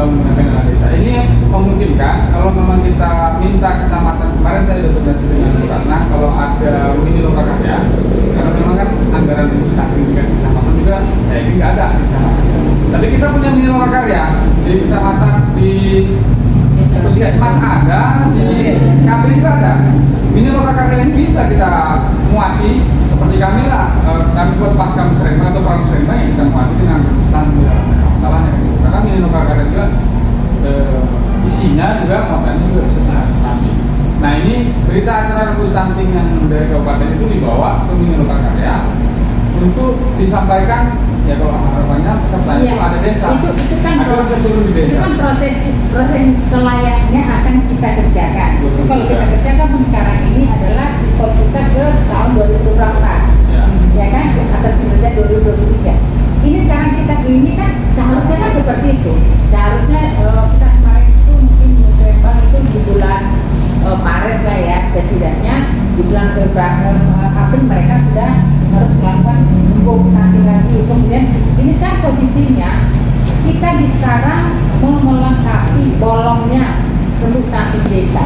menggunakan dana desa. Ini memungkinkan kalau memang kita minta kecamatan, kemarin saya sudah berdasar dengan karena kalau ada mini loka karya, karena memang kan anggaran samping dengan kecamatan juga saya ini nggak ada di kecamatan. Tapi kita punya mini loka karya di kecamatan, di Puskesmas ada, di KB juga ada. Mini loka karya ini bisa kita muati seperti kami lah, kami buat pasca musrembang atau perang musrembang yang kita muati dengan tanggung jawab masalahnya gitu. Karena mini loka karya juga isinya juga muatannya juga bisa nanti. Nah ini berita acara rebus stunting yang dari kabupaten itu dibawa ke mini loka karya untuk disampaikan. Ya kalau harapannya peserta itu ada desa. Itu kan proses turun di desa. Itu kan proses selayaknya akan kita kerjakan. Betul, kalau ya. kita kerjakan sekarang ini adalah report kita ke tahun 2024. Ya kan atas kinerja 2023. Ini sekarang kita ini kan seharusnya kan seperti itu. Seharusnya kita kemarin itu mungkin musrembang itu di bulan Maret lah ya, setidaknya di bulan April mereka sudah harus melakukan rembuk stunting lagi. Kemudian ini sekarang posisinya kita di sekarang mau melengkapi bolongnya rembuk stunting desa.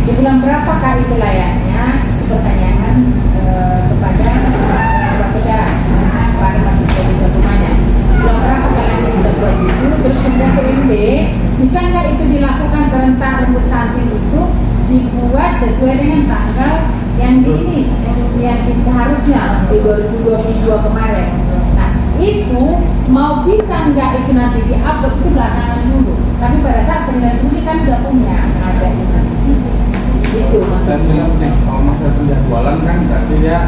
Di bulan berapakah itu layaknya? Pertanyaan kepada mahasiswa di rumahnya. Bulan berapa kalian kita buat itu? Terus semua PMD bisa nggak itu dilakukan serentak rembuk stunting itu dibuat sesuai dengan tanggal yang di ini yang seharusnya di 2022 kemarin. Nah itu mau bisa nggak itu nanti di-upload itu belakangan dulu. Tapi pada saat penilaian ini kan udah punya ada itu maksudnya. Kalau masalah penjadwalan kan berarti dia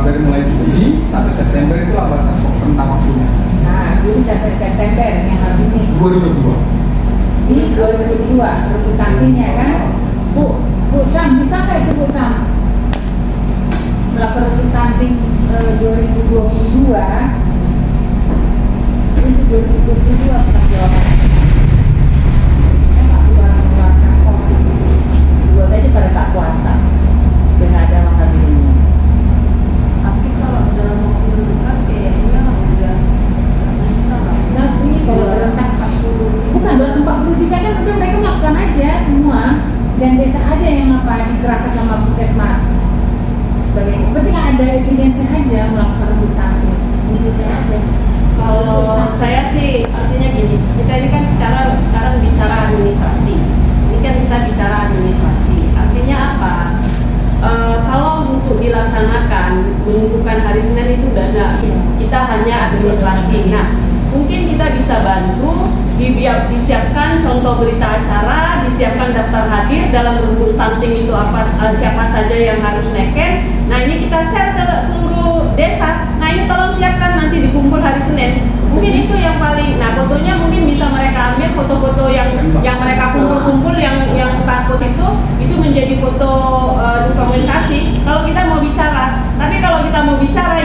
dari mulai Juli sampai September itu batas rentang waktunya. Nah Juli sampai September yang harus ini 2022. Di 2022 rembuk stuntingnya kan. Bu Sam, bisa nggak itu Bu Sam melakukan rembuk stunting 2022 untuk 2022 bukan jawabannya. Kita nggak mengeluarkan kos itu. Buat aja pada saat puasa dengan ada makan minum. Tapi kalau dalam waktu dekat kayaknya udah bisa nggak? Bisa sih kalau serentak 40. Bukan 243 kan udah mereka melakukan aja semua. Dan desa aja yang digerakkan sama puskesmas sebagai penting ada evidensinya aja melakukan rembuk stunting wujudnya aja. Kalau saya sih artinya gini, kita ini kan sekarang bicara administrasi. Ini kan kita bicara administrasi. Artinya apa? Kalau untuk dilaksanakan menentukan hari Senin itu dana, kita hanya administrasi. Nah, mungkin kita bisa bantu disiapkan contoh berita acara, disiapkan daftar hadir dalam rembuk stunting itu apa siapa saja yang harus neken. Nah ini kita share ke seluruh desa. Nah ini tolong siapkan nanti dikumpul hari Senin. Mungkin itu yang paling. Nah fotonya mungkin bisa mereka ambil foto-foto yang mereka kumpul-kumpul yang takut itu menjadi foto dokumentasi. Kalau kita mau bicara, tapi kalau kita mau bicara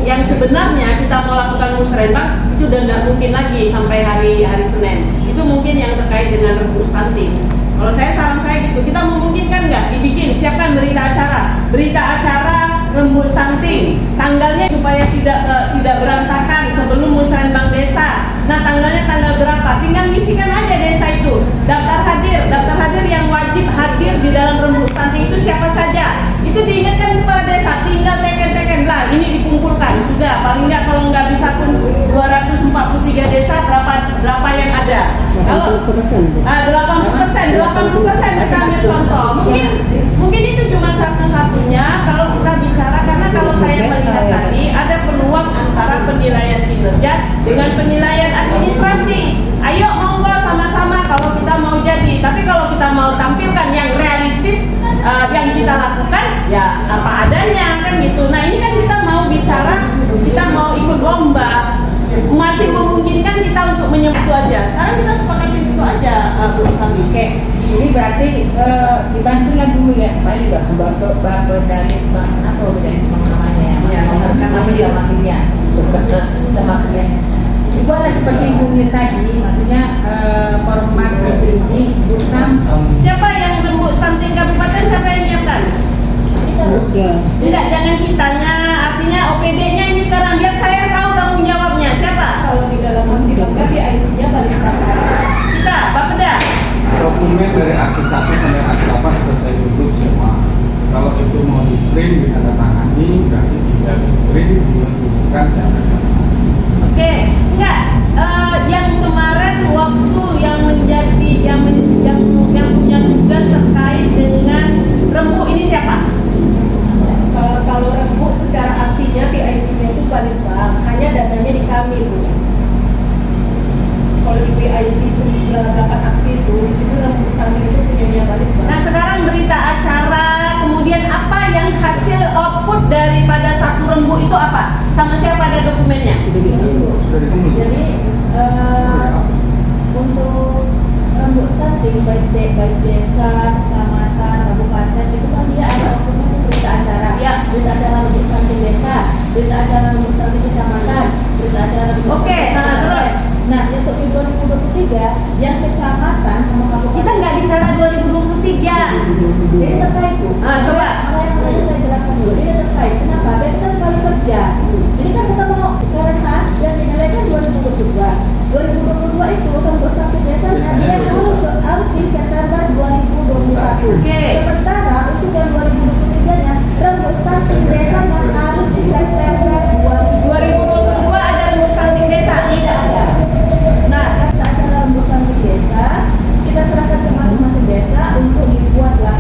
yang sebenarnya kita mau lakukan musrembang itu udah tidak mungkin lagi sampai hari Senin. Itu mungkin yang terkait dengan rembuk stunting. Kalau saran saya gitu, kita memungkinkan nggak dibikin, siapkan berita acara rembuk stunting, tanggalnya supaya tidak berantakan sebelum musrembang desa. Nah tanggalnya tanggal berapa? Tinggal ngisikan aja desa itu daftar hadir yang wajib hadir di dalam rembuk stunting itu siapa saja. Itu diingatkan kepada desa, tinggal teken lah ini dikumpulkan sudah. Paling nggak kalau nggak bisa pun 243 desa berapa yang ada. Kalau 80% kita ambil contoh. Mungkin itu cuma satu-satunya kalau kita bicara, karena kalau saya melihat tadi ada peluang antara penilaian kinerja dengan penilaian administrasi. Ayo monggo sama-sama kalau kita mau jadi. Tapi kalau kita mau tampilkan yang realistis yang kita lakukan ya apa adanya kan gitu. Nah ini kan kita mau bicara, kita mau ikut lomba, masih memungkinkan kita untuk menyebut itu aja. Sekarang kita sepakati itu aja kami. Oke, ini berarti dibantulah dulu ya kembali dari namanya ya, harus sama klien. Dibuatlah seperti Ibu Nis tadi, maksudnya format ini Busam. Siapa yang rembuk stunting kabupaten, siapa yang nyiapkan? Tidak, jangan kitanya, artinya OPD-nya ini sekarang biar saya tahu tanggung jawabnya siapa. Kalau di dalam masih lengkap ya IC-nya balik IC 8 aksi itu, di situ rembuk stunting itu punya balik. Nah sekarang berita acara, kemudian apa yang hasil output daripada satu rembuk itu apa? Sama siapa ada dokumennya? Sudah ditunggu. Jadi untuk rembuk stunting baik desa, kecamatan, kabupaten itu kan dia ada outputnya itu berita acara. Ya. Berita acara rembuk stunting desa, berita acara rembuk stunting kecamatan, berita acara rembuk Oke, stunting nah, kabupaten. terus? Nah, untuk di 2023 yang kecamatan sama kabupaten Kita nggak bicara 2023. jadi terkait Bu. Coba. Makanya saya jelaskan dulu. Ini terkait. Kenapa? Biar kita sekali kerja. Ini kan kita mau karena yang dinilai kan 2022. 2022 itu kan untuk satu desa dia harus di September 2021. Oke. Sementara untuk yang 2023-nya rembuk stunting desanya harus di September 2022 ada rembuk stunting desa? Tidak ada. Nah, kita acara rembuk stunting desa, kita serahkan ke masing-masing desa untuk dibuatlah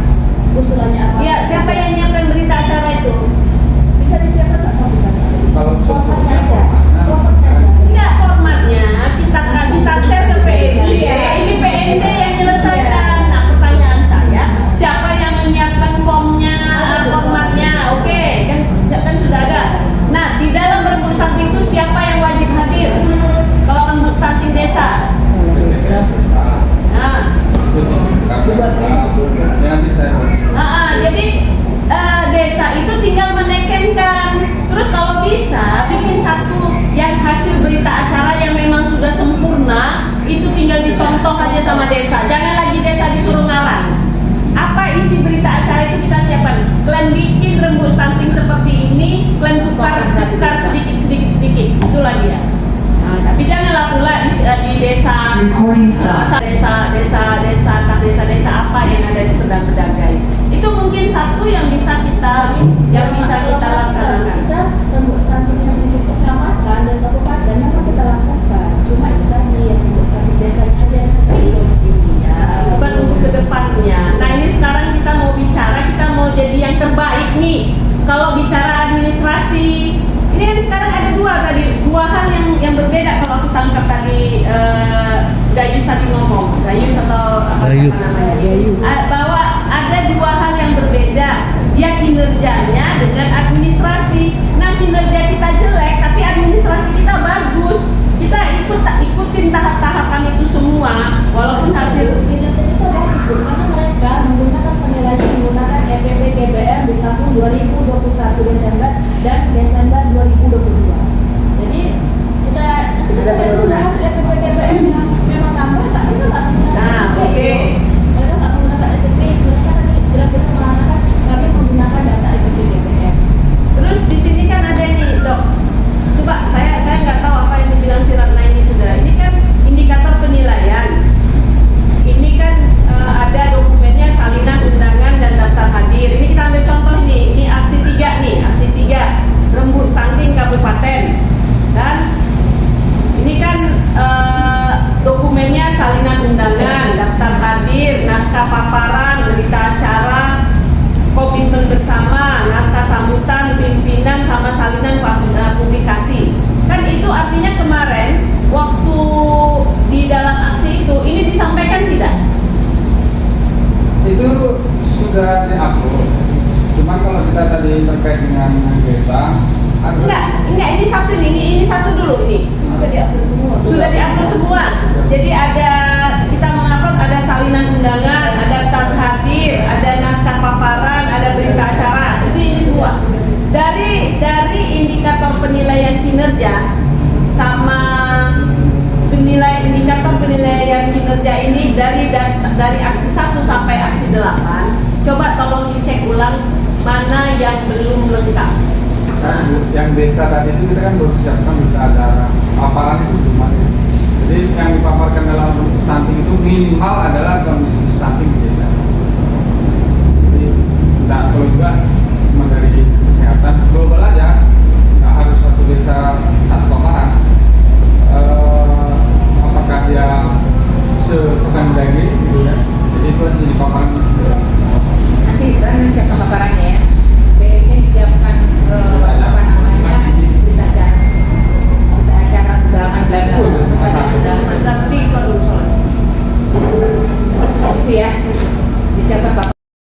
usulannya apa. Iya, siapa yang nyiapkan berita acara itu? Bisa disiapkan Pak Kabupaten. Kalau Formatnya aja. contohnya, Formatnya aja. Enggak, formatnya kita share ke PND. Ini PND yang menyelesaikan. Nah, pertanyaan saya, siapa yang menyiapkan formnya, formatnya? Oke, kan sudah ada. Nah, di dalam rembuk stunting itu siapa yang wajib hadir? Kalau rembuk stunting desa. Nah, nanti saya jadi desa itu tinggal menekenkan. Terus kalau bisa bikin satu yang hasil berita acara yang memang sudah sempurna, itu tinggal dicontoh aja sama desa. Jangan lagi desa disuruh ngarang. Apa isi berita acara itu kita siapkan. Kalian bikin rembuk stunting seperti ini, kalian tukar sedikit. Itulah dia. Nah, tapi janganlah pula di desa desa apa yang ada di Sedang Bedagai. Itu mungkin satu yang bisa kita laksanakan. Kita rembuk stunting yang untuk kecamatan dan kabupaten memang kita lakukan. Cuma itu tadi yang rembuk stunting desanya aja yang satu ini ya. Bukan untuk kedepannya. Nah ini sekarang kita mau bicara, kita mau jadi yang terbaik nih. Kalau bicara administrasi, ini kan sekarang ada dua hal yang berbeda kalau kita anggap tadi Gayus tadi ngomong, Gayus atau apa namanya? Bahwa ada dua hal yang berbeda, dia kinerjanya dengan administrasi. Nah kinerja kita jelek, tapi administrasi kita bagus. Kita ikutin tahap-tahapan itu semua, walaupun hasil kinerja itu bagus Bu, karena mereka menggunakan penilaian menggunakan EPP GBM di tahun 2021 Desember dan Desember 2022. Jadi kita menggunakan hasil EPP GBM yang memang tambah, tak kita tak menggunakan SSP. oke. Mereka tak menggunakan SSP, mereka tadi jelas-jelas mengatakan kami menggunakan data EPP GBM. Terus di sini kan ada nih dok. Coba saya nggak tahu apa yang dibilang si Ratna ini sudah. Ini kan indikator penilaian. Ini kan ada dokumennya salinan undangan dan daftar hadir. Ini kita ambil contoh ini aksi 3 nih, aksi 3 rembuk stunting kabupaten. Dan ini kan dokumennya salinan undangan, daftar hadir, naskah paparan, berita acara, komitmen bersama, naskah sambutan, pimpinan sama salinan publikasi. Kan itu artinya kemarin waktu di dalam aksi itu ini disampaikan tidak? itu sudah diupload. Cuma kalau kita tadi terkait dengan desa, Enggak, ini satu ini satu dulu ini. Sudah diupload semua. Sudah diupload semua. Jadi ada kita mengupload ada salinan undangan, ada daftar hadir, ada naskah paparan, ada berita acara. Itu ini semua. Dari indikator penilaian kinerja sama indikator penilaian kinerja ini dari aksi 1 sampai aksi 8. Coba tolong dicek ulang mana yang belum lengkap. kan yang desa tadi itu kita kan baru siapkan berita acara paparan itu cuma. Jadi yang dipaparkan dalam stunting itu minimal ada